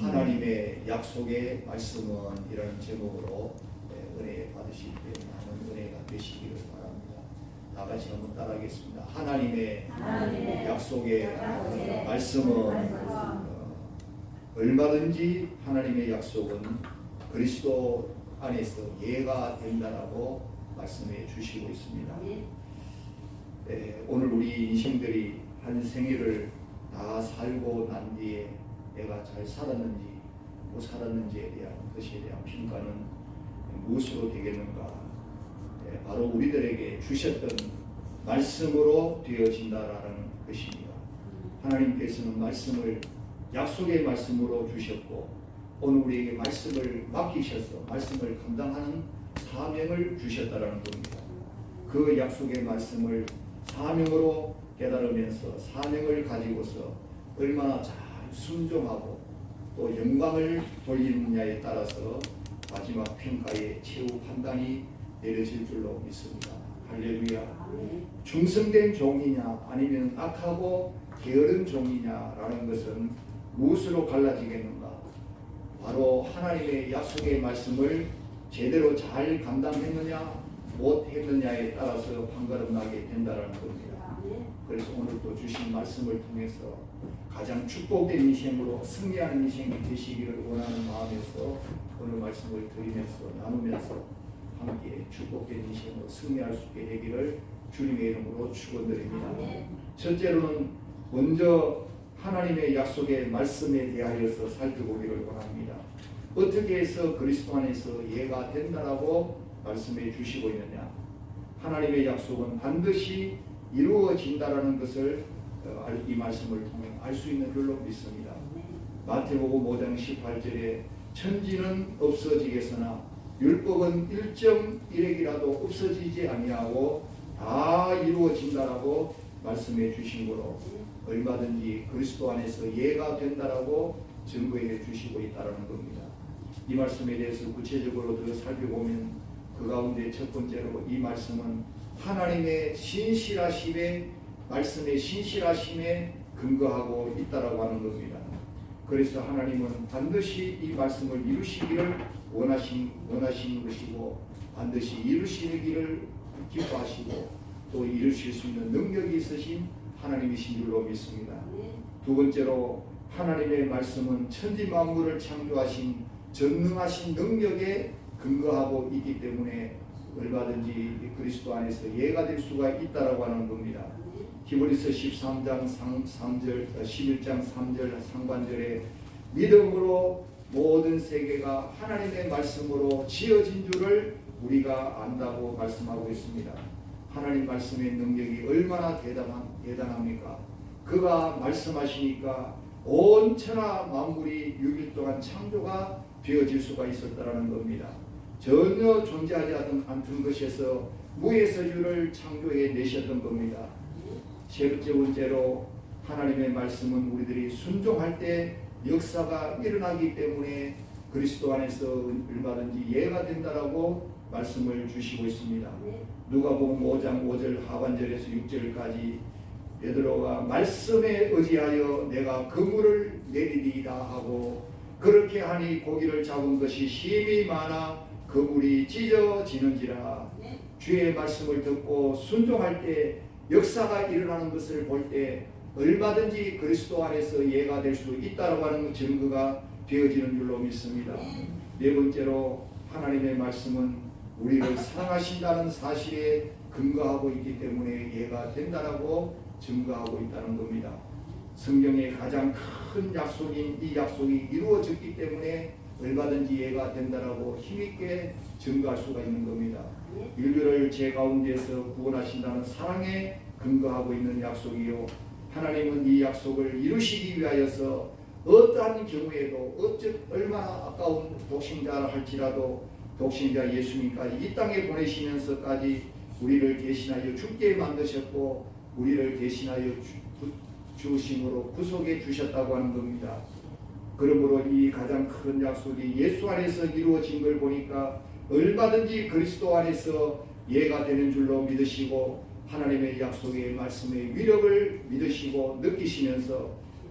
하나님의 약속의 말씀은 이런 제목으로 은혜 받으실 때 많은 은혜가 되시기를 바랍니다. 다 같이 한번 따라하겠습니다. 하나님의 약속의 말씀은 얼마든지 하나님의 약속은 그리스도 안에서 예가 된다라고 말씀해 주시고 있습니다. 오늘 우리 인생들이 한 생애를 다 살고 난 뒤에 내가 잘 살았는지 못 살았는지에 대한 것에 대한 평가는 무엇으로 되겠는가? 바로 우리들에게 주셨던 말씀으로 되어진다라는 것입니다. 하나님께서는 말씀을 약속의 말씀으로 주셨고 오늘 우리에게 말씀을 맡기셔서 말씀을 감당하는 사명을 주셨다라는 겁니다. 그 약속의 말씀을 사명으로 깨달으면서 사명을 가지고서 얼마나 잘 순종하고 또 영광을 돌리느냐에 따라서 마지막 평가의 최후 판단이 내려질 줄로 믿습니다. 할렐루야. 충성된 종이냐 아니면 악하고 게으른 종이냐라는 것은 무엇으로 갈라지겠는가? 바로 하나님의 약속의 말씀을 제대로 잘 감당했느냐 못했느냐에 따라서 판가름 나게 된다는 겁니다. 그래서 오늘 또 주신 말씀을 통해서 가장 축복된 인생으로 승리하는 인생이 되시기를 원하는 마음에서 오늘 말씀을 드리면서 나누면서 함께 축복된 인생으로 승리할 수 있게 되기를 주님의 이름으로 축원드립니다. 첫째로는 먼저 하나님의 약속의 말씀에 대하여서 살펴보기를 원합니다. 어떻게 해서 그리스도 안에서 예가 된다라고 말씀해 주시고 있느냐? 하나님의 약속은 반드시 이루어진다라는 것을 이 말씀을 통해 알 수 있는 줄로 믿습니다. 마태복음 5장 18절에 천지는 없어지겠으나 율법은 일정 일액이라도 없어지지 아니하고 다 이루어진다라고 말씀해 주신 거로 얼마든지 그리스도 안에서 예가 된다라고 증거해 주시고 있다는 겁니다. 이 말씀에 대해서 구체적으로 더 살펴보면 그 가운데 첫 번째로 이 말씀은 하나님의 신실하심에 말씀의 신실하심에 근거하고 있다라고 하는 겁니다. 그래서 하나님은 반드시 이 말씀을 이루시기를 원하시는 것이고 반드시 이루시기를 기뻐하시고 또 이루실 수 있는 능력이 있으신 하나님이신 줄로 믿습니다. 두 번째로 하나님의 말씀은 천지 만물을 창조하신 전능하신 능력에 근거하고 있기 때문에 얼마든지 그리스도 안에서 예가 될 수가 있다라고 하는 겁니다. 히브리서 13장 3절 11장 3절 상반절에 믿음으로 모든 세계가 하나님의 말씀으로 지어진 줄을 우리가 안다고 말씀하고 있습니다. 하나님 말씀의 능력이 얼마나 대단합니까? 그가 말씀하시니까 온 천하 만물이 6일 동안 창조가 되어질 수가 있었다라는 겁니다. 전혀 존재하지 않던 것에서 무에서 유를 창조해 내셨던 겁니다. 세 번째로 하나님의 말씀은 우리들이 순종할 때 역사가 일어나기 때문에 그리스도 안에서 얼마든지 예가 된다라고 말씀을 주시고 있습니다. 누가복음 5장 5절 하반절에서 6절까지 베드로가 말씀에 의지하여 내가 그물을 내리리이다 하고 그렇게 하니 고기를 잡은 것이 힘이 많아 그물이 찢어지는지라. 주의 말씀을 듣고 순종할 때 역사가 일어나는 것을 볼 때 얼마든지 그리스도 안에서 예가 될 수 있다고 하는 증거가 되어지는 줄로 믿습니다. 네 번째로 하나님의 말씀은 우리를 사랑하신다는 사실에 근거하고 있기 때문에 예가 된다라고 증거하고 있다는 겁니다. 성경의 가장 큰 약속인 이 약속이 이루어졌기 때문에 얼마든지 예가 된다라고 힘있게 증거할 수가 있는 겁니다. 인류를 죄 가운데서 구원하신다는 사랑에 근거하고 있는 약속이요. 하나님은 이 약속을 이루시기 위하여서 어떠한 경우에도 얼마나 아까운 독생자라 할지라도 독생자 예수님까지 이 땅에 보내시면서까지 우리를 대신하여 죽게 만드셨고 우리를 대신하여 주심으로 구속해 주셨다고 하는 겁니다. 그러므로 이 가장 큰 약속이 예수 안에서 이루어진 걸 보니까 얼마든지 그리스도 안에서 예가 되는 줄로 믿으시고 하나님의 약속의 말씀의 위력을 믿으시고 느끼시면서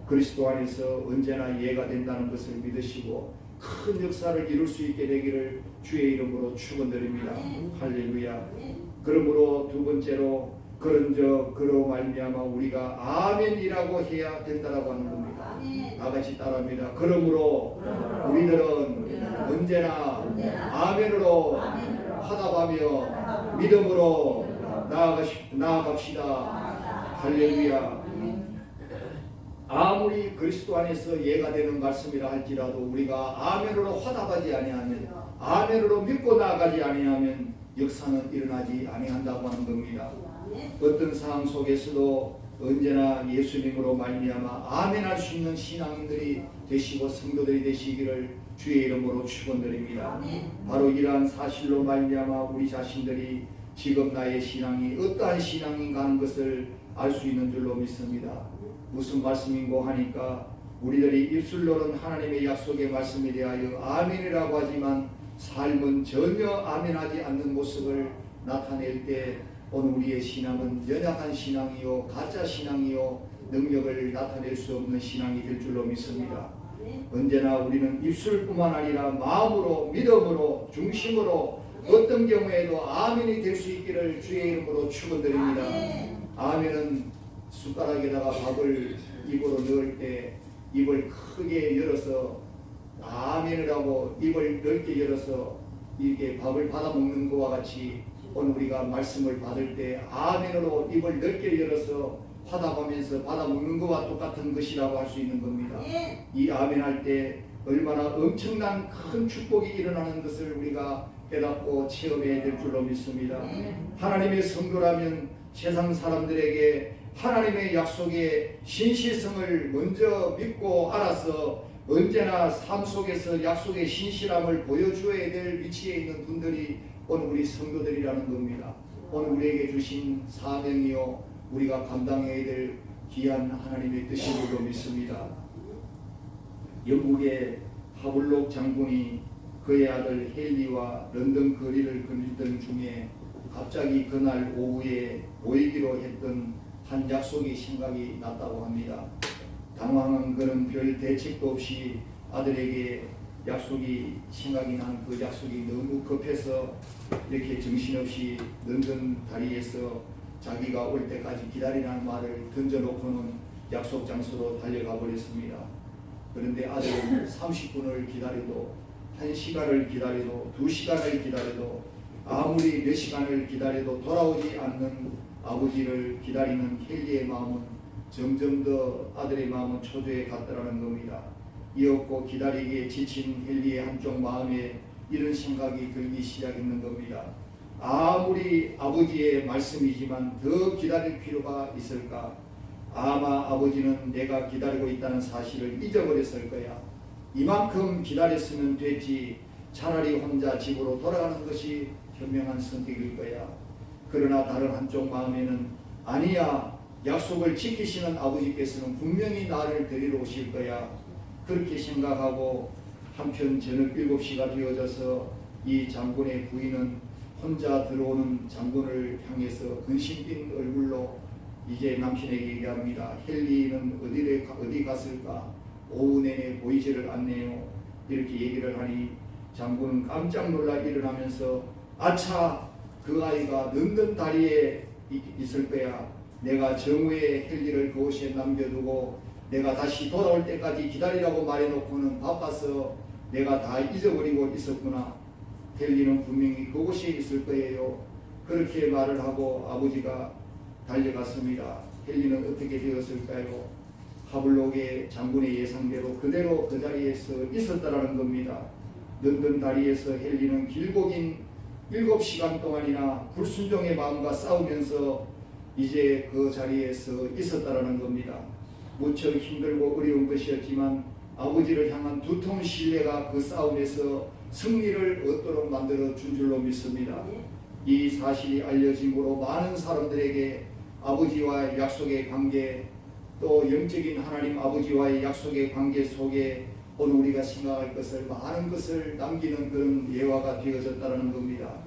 그리스도 안에서 언제나 이해가 된다는 것을 믿으시고 큰 역사를 이룰 수 있게 되기를 주의 이름으로 축원드립니다. 할렐루야. 그러므로 두 번째로 그로 말미암아 우리가 아멘이라고 해야 된다라고 하는 겁니다. 다 같이 따라합니다. 그러므로 우리들은 언제나 아멘으로 화답하며 믿음으로 나아갑시다. 할렐루야. 아무리 그리스도 안에서 이해가 되는 말씀이라 할지라도 우리가 아멘으로 화답하지 아니하면, 아멘으로 믿고 나아가지 아니하면 역사는 일어나지 아니한다고 하는 겁니다. 어떤 상황 속에서도 언제나 예수님으로 말미암아 아멘할 수 있는 신앙인들이 되시고 성도들이 되시기를 주의 이름으로 축원드립니다. 바로 이러한 사실로 말미암아 우리 자신들이 지금 나의 신앙이 어떠한 신앙인가 하는 것을 알 수 있는 줄로 믿습니다. 무슨 말씀인고 하니까 우리들이 입술로는 하나님의 약속의 말씀에 대하여 아멘이라고 하지만 삶은 전혀 아멘하지 않는 모습을 나타낼 때 오늘 우리의 신앙은 연약한 신앙이요 가짜 신앙이요 능력을 나타낼 수 없는 신앙이 될 줄로 믿습니다. 언제나 우리는 입술뿐만 아니라 마음으로 믿음으로 중심으로 어떤 경우에도 아멘이 될 수 있기를 주의 이름으로 축원드립니다. 아멘은 숟가락에다가 밥을 입으로 넣을 때 입을 크게 열어서 아멘을 하고 입을 넓게 열어서 이렇게 밥을 받아 먹는 것과 같이 오늘 우리가 말씀을 받을 때 아멘으로 입을 넓게 열어서 화답하면서 받아 먹는 것과 똑같은 것이라고 할 수 있는 겁니다. 이 아멘 할 때 얼마나 엄청난 큰 축복이 일어나는 것을 우리가 깨닫고 체험해야 될 줄로 믿습니다. 하나님의 성도라면 세상 사람들에게 하나님의 약속의 신실성을 먼저 믿고 알아서 언제나 삶 속에서 약속의 신실함을 보여줘야 될 위치에 있는 분들이 오늘 우리 성도들이라는 겁니다. 오늘 우리에게 주신 사명이요 우리가 감당해야 될 귀한 하나님의 뜻이라고 믿습니다. 영국의 하블록 장군이 그의 아들 헨리와 런던 거리를 거닐던 중에 갑자기 그날 오후에 모이기로 했던 한 약속이 생각이 났다고 합니다. 당황한 그는 별 대책도 없이 아들에게 약속이 생각이 난 그 약속이 너무 급해서 이렇게 정신없이 런던 다리에서 자기가 올 때까지 기다리라는 말을 던져놓고는 약속 장소로 달려가 버렸습니다. 그런데 아들은 30분을 기다려도 1시간을 기다려도 2시간을 기다려도 아무리 몇 시간을 기다려도 돌아오지 않는 아버지를 기다리는 헨리의 마음은 점점 더 아들의 마음은 초조해 갔더라는 겁니다. 이었고 기다리기에 지친 헨리의 한쪽 마음에 이런 생각이 들기 시작했는 겁니다. 아무리 아버지의 말씀이지만 더 기다릴 필요가 있을까? 아마 아버지는 내가 기다리고 있다는 사실을 잊어버렸을 거야. 이만큼 기다렸으면 됐지. 차라리 혼자 집으로 돌아가는 것이 현명한 선택일 거야. 그러나 다른 한쪽 마음에는 아니야. 약속을 지키시는 아버지께서는 분명히 나를 데리러 오실 거야. 그렇게 생각하고 한편 저녁 7시가 되어져서 이 장군의 부인은 혼자 들어오는 장군을 향해서 근심 띤 얼굴로 이제 남편에게 얘기합니다. 헨리는 어디 갔을까? 오후 내내 보이지를 않네요. 이렇게 얘기를 하니 장군은 깜짝 놀라 일어나면서 아차! 그 아이가 런던 다리에 있을 거야. 내가 정오에 헨리를 그곳에 남겨두고 내가 다시 돌아올 때까지 기다리라고 말해놓고는 바빠서 내가 다 잊어버리고 있었구나. 헨리는 분명히 그곳에 있을 거예요. 그렇게 말을 하고 아버지가 달려갔습니다. 헨리는 어떻게 되었을까요? 하블록의 장군의 예상대로 그대로 그 자리에서 있었다라는 겁니다. 런던 다리에서 헨리는 길고 긴 7시간 동안이나 불순종의 마음과 싸우면서 이제 그 자리에서 있었다라는 겁니다. 무척 힘들고 어려운 것이었지만 아버지를 향한 두터운 신뢰가 그 싸움에서 승리를 얻도록 만들어 준 줄로 믿습니다. 이 사실이 알려짐으로 많은 사람들에게 아버지와의 약속의 관계, 또 영적인 하나님 아버지와의 약속의 관계 속에 오늘 우리가 생각할 것을 많은 것을 남기는 그런 예화가 되어졌다는 겁니다.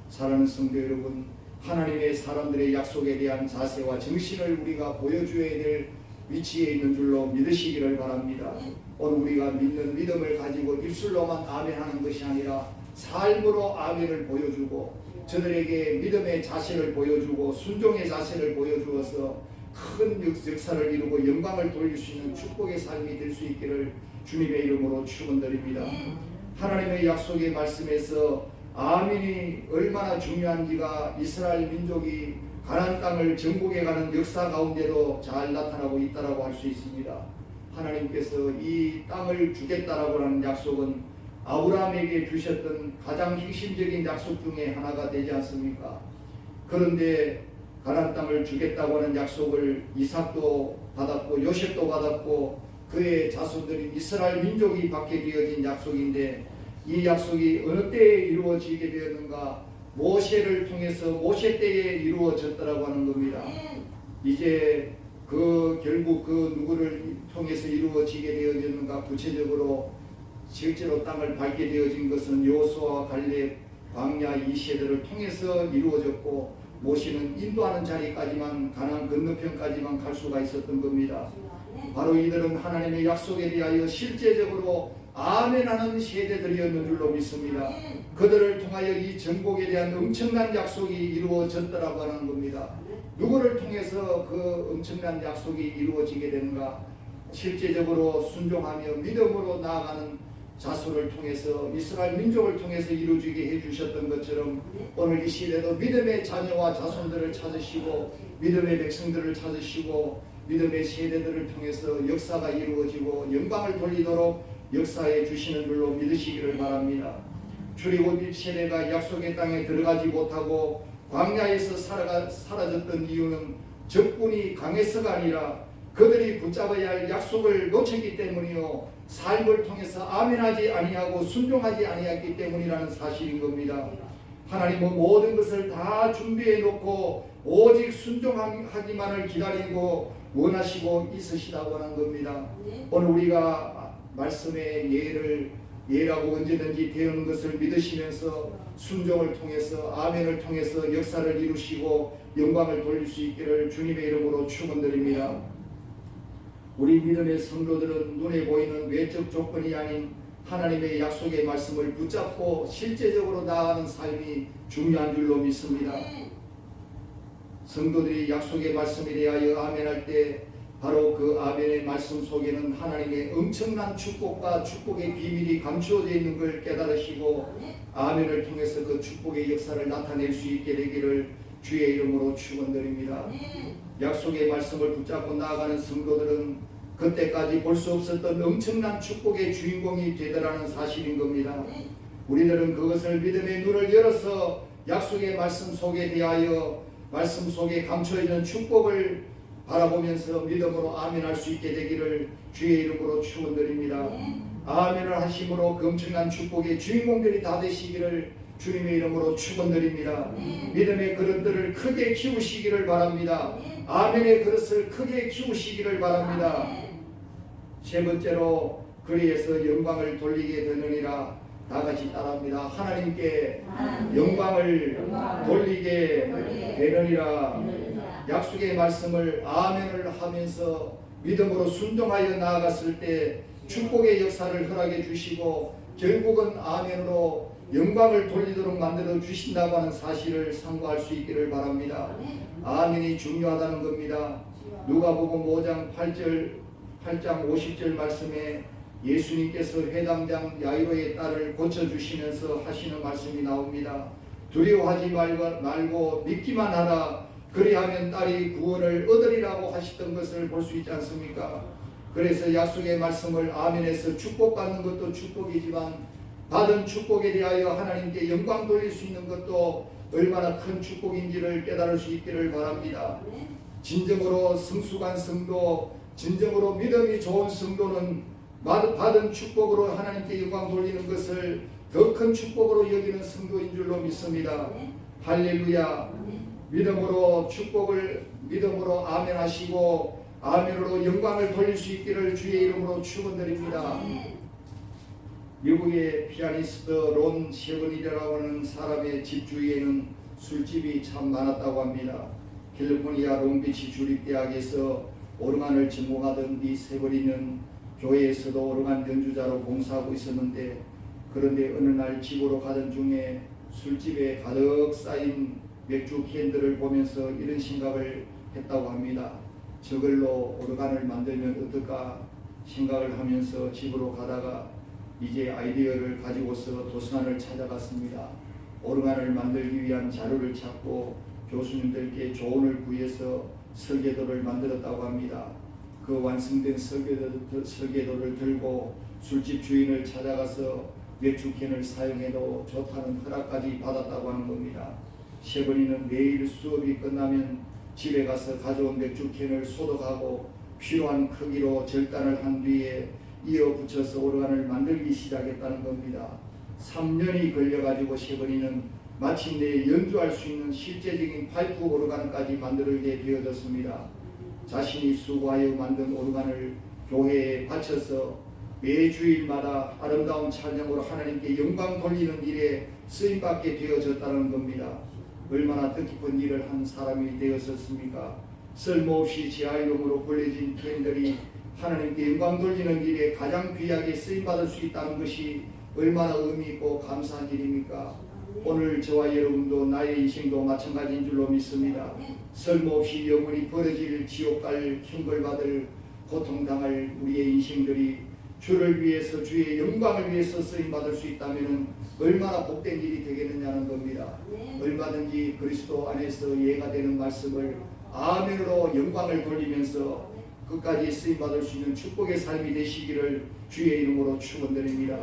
사랑하는 성도 여러분, 하나님의 사람들의 약속에 대한 자세와 정신을 우리가 보여줘야 될 위치에 있는 줄로 믿으시기를 바랍니다. 오늘 우리가 믿는 믿음을 가지고 입술로만 아멘하는 것이 아니라 삶으로 아멘을 보여주고 저들에게 믿음의 자세를 보여주고 순종의 자세를 보여주어서 큰 역사를 이루고 영광을 돌릴 수 있는 축복의 삶이 될 수 있기를 주님의 이름으로 축원드립니다. 하나님의 약속의 말씀에서 아멘이 얼마나 중요한지가 이스라엘 민족이 가나안 땅을 정복해 가는 역사 가운데도 잘 나타나고 있다라고 할 수 있습니다. 하나님께서 이 땅을 주겠다라고 하는 약속은 아브라함에게 주셨던 가장 핵심적인 약속 중에 하나가 되지 않습니까? 그런데 가나안 땅을 주겠다고 하는 약속을 이삭도 받았고 요셉도 받았고 그의 자손들인 이스라엘 민족이 받게 되어진 약속인데 이 약속이 어느 때에 이루어지게 되었는가? 모세를 통해서 모세 때에 이루어졌다라고 하는 겁니다. 이제 결국 그 누구를 통해서 이루어지게 되어졌는가? 구체적으로 실제로 땅을 밟게 되어진 것은 여호수아와 갈렙 광야 이 세대를 통해서 이루어졌고 모세는 인도하는 자리까지만 가나안 건너편까지만 갈 수가 있었던 겁니다. 바로 이들은 하나님의 약속에 대하여 실제적으로 아멘하는 세대들이었는 줄로 믿습니다. 그들을 통하여 이 정복에 대한 엄청난 약속이 이루어졌다라고 하는 겁니다. 누구를 통해서 그 엄청난 약속이 이루어지게 되는가? 실제적으로 순종하며 믿음으로 나아가는 자손을 통해서 이스라엘 민족을 통해서 이루어지게 해주셨던 것처럼 오늘 이 시대도 믿음의 자녀와 자손들을 찾으시고 믿음의 백성들을 찾으시고 믿음의 세대들을 통해서 역사가 이루어지고 영광을 돌리도록 역사해 주시는 줄로 믿으시기를 바랍니다. 출애굽 세대가 약속의 땅에 들어가지 못하고 광야에서 사라졌던 이유는 적군이 강해서가 아니라 그들이 붙잡아야 할 약속을 놓쳤기 때문이요 삶을 통해서 아멘하지 아니하고 순종하지 아니했기 때문이라는 사실인 겁니다. 하나님은 모든 것을 다 준비해 놓고 오직 순종하기만을 기다리고 원하시고 있으시다고 하는 겁니다. 오늘 우리가 말씀의 예라고 언제든지 되는 것을 믿으시면서 순종을 통해서 아멘을 통해서 역사를 이루시고 영광을 돌릴 수 있기를 주님의 이름으로 축원드립니다. 우리 믿음의 성도들은 눈에 보이는 외적 조건이 아닌 하나님의 약속의 말씀을 붙잡고 실제적으로 나아가는 삶이 중요한 줄로 믿습니다. 성도들이 약속의 말씀에 대하여 아멘할 때 바로 그 아멘의 말씀 속에는 하나님의 엄청난 축복과 축복의 비밀이 감추어져 있는 걸 깨달으시고 아멘을 통해서 그 축복의 역사를 나타낼 수 있게 되기를 주의 이름으로 축원드립니다. 약속의 말씀을 붙잡고 나아가는 성도들은 그때까지 볼 수 없었던 엄청난 축복의 주인공이 되더라는 사실인 겁니다. 우리들은 그것을 믿음의 눈을 열어서 약속의 말씀 속에 대하여 말씀 속에 감춰있는 축복을 바라보면서 믿음으로 아멘할 수 있게 되기를 주의 이름으로 축원드립니다. 아멘을 하심으로 그 엄청난 축복의 주인공들이 다 되시기를 주님의 이름으로 축원드립니다. 믿음의 그릇들을 크게 키우시기를 바랍니다. 아멘의 그릇을 크게 키우시기를 바랍니다. 세 번째로 그리에서 영광을 돌리게 되느니라. 다 같이 따라합니다. 하나님께 영광을 돌리게 되느니라. 약속의 말씀을 아멘을 하면서 믿음으로 순종하여 나아갔을 때 축복의 역사를 허락해 주시고 결국은 아멘으로 영광을 돌리도록 만들어 주신다고 하는 사실을 상고할 수 있기를 바랍니다. 아멘이 중요하다는 겁니다. 누가복음 5장 8장 50절 말씀에 예수님께서 회당장 야이로의 딸을 고쳐주시면서 하시는 말씀이 나옵니다. 두려워하지 말고 믿기만 하라. 그리하면 딸이 구원을 얻으리라고 하셨던 것을 볼 수 있지 않습니까? 그래서 약속의 말씀을 아멘해서 축복받는 것도 축복이지만 받은 축복에 대하여 하나님께 영광 돌릴 수 있는 것도 얼마나 큰 축복인지를 깨달을 수 있기를 바랍니다. 진정으로 성숙한 성도, 진정으로 믿음이 좋은 성도는 받은 축복으로 하나님께 영광 돌리는 것을 더 큰 축복으로 여기는 성도인 줄로 믿습니다. 할렐루야. 믿음으로 믿음으로 아멘하시고 아멘으로 영광을 돌릴 수 있기를 주의 이름으로 축원드립니다. 미국의 피아니스트 론 셰번이라고 하는 사람의 집 주위에는 술집이 참 많았다고 합니다. 캘리포니아 롱비치 주립대학에서 오르간을 전공하던 이 세벌이는 교회에서도 오르간 연주자로 봉사하고 있었는데, 그런데 어느 날 집으로 가던 중에 술집에 가득 쌓인 맥주 캔들을 보면서 이런 생각을 했다고 합니다. 저걸로 오르간을 만들면 어떨까 생각을 하면서 집으로 가다가 이제 아이디어를 가지고서 도서관을 찾아갔습니다. 오르간을 만들기 위한 자료를 찾고 교수님들께 조언을 구해서 설계도를 만들었다고 합니다. 그 완성된 설계도를 들고 술집 주인을 찾아가서 맥주캔을 사용해도 좋다는 허락까지 받았다고 하는 겁니다. 셰버니는 매일 수업이 끝나면 집에 가서 가져온 맥주캔을 소독하고 필요한 크기로 절단을 한 뒤에 이어 붙여서 오르간을 만들기 시작했다는 겁니다. 3년이 걸려가지고 셰버니는 마침내 연주할 수 있는 실제적인 파이프 오르간까지 만들게 되어졌습니다. 자신이 수고하여 만든 오르간을 교회에 바쳐서 매주일마다 아름다운 찬양으로 하나님께 영광 돌리는 일에 쓰임받게 되어졌다는 겁니다. 얼마나 뜻깊은 일을 한 사람이 되었었습니까? 쓸모없이 재활용으로 버려진 캔들이 하나님께 영광 돌리는 일에 가장 귀하게 쓰임받을 수 있다는 것이 얼마나 의미있고 감사한 일입니까? 오늘 저와 여러분도 나의 인생도 마찬가지인 줄로 믿습니다. 쓸모없이 영원히 버려질 지옥갈 형벌받을 고통당할 우리의 인생들이 주를 위해서 주의 영광을 위해서 쓰임받을 수 있다면 얼마나 복된 일이 되겠느냐는 겁니다. 얼마든지 그리스도 안에서 이해가 되는 말씀을 아멘으로 영광을 돌리면서 끝까지 쓰임받을 수 있는 축복의 삶이 되시기를 주의 이름으로 축원드립니다.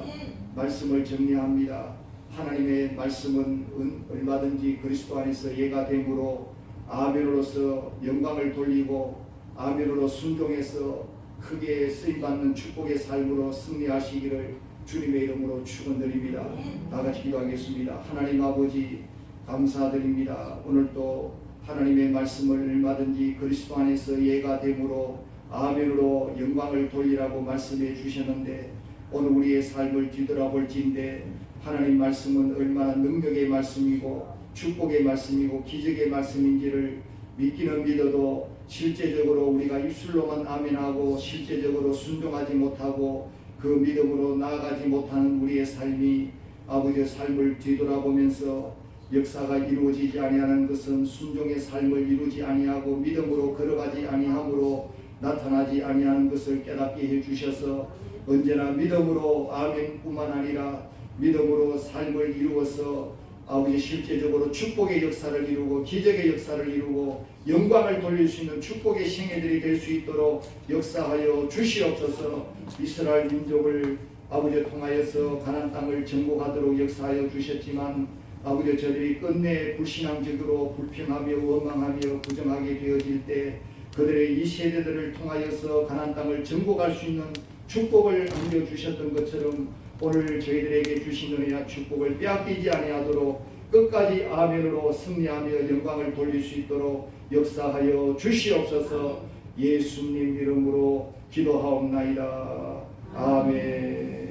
말씀을 정리합니다. 하나님의 말씀은 얼마든지 그리스도 안에서 이해가 되므로 아멘으로서 영광을 돌리고 아멘으로 순종해서 크게 쓰임받는 축복의 삶으로 승리하시기를 주님의 이름으로 축원드립니다. 다같이 기도하겠습니다. 하나님 아버지 감사드립니다. 오늘도 하나님의 말씀을 얼마든지 그리스도 안에서 이해가 되므로 아멘으로 영광을 돌리라고 말씀해 주셨는데, 오늘 우리의 삶을 뒤돌아볼지인데 하나님 말씀은 얼마나 능력의 말씀이고 축복의 말씀이고 기적의 말씀인지를 믿기는 믿어도 실제적으로 우리가 입술로만 아멘하고 실제적으로 순종하지 못하고 그 믿음으로 나아가지 못하는 우리의 삶이 아버지의 삶을 뒤돌아보면서 역사가 이루어지지 아니하는 것은 순종의 삶을 이루지 아니하고 믿음으로 걸어가지 아니함으로 나타나지 아니하는 것을 깨닫게 해주셔서 언제나 믿음으로 아멘뿐만 아니라 믿음으로 삶을 이루어서 아버지 실제적으로 축복의 역사를 이루고 기적의 역사를 이루고 영광을 돌릴 수 있는 축복의 생애들이 될 수 있도록 역사하여 주시옵소서. 이스라엘 민족을 아버지 통하여서 가나안 땅을 정복하도록 역사하여 주셨지만 아버지 저들이 끝내 불신앙적으로 불평하며 원망하며 부정하게 되어질 때 그들의 이 세대들을 통하여서 가나안 땅을 정복할 수 있는 축복을 안겨주셨던 것처럼 오늘 저희들에게 주신 은혜와 축복을 빼앗기지 아니하도록 끝까지 아멘으로 승리하며 영광을 돌릴 수 있도록 역사하여 주시옵소서. 예수님 이름으로 기도하옵나이다. 아멘.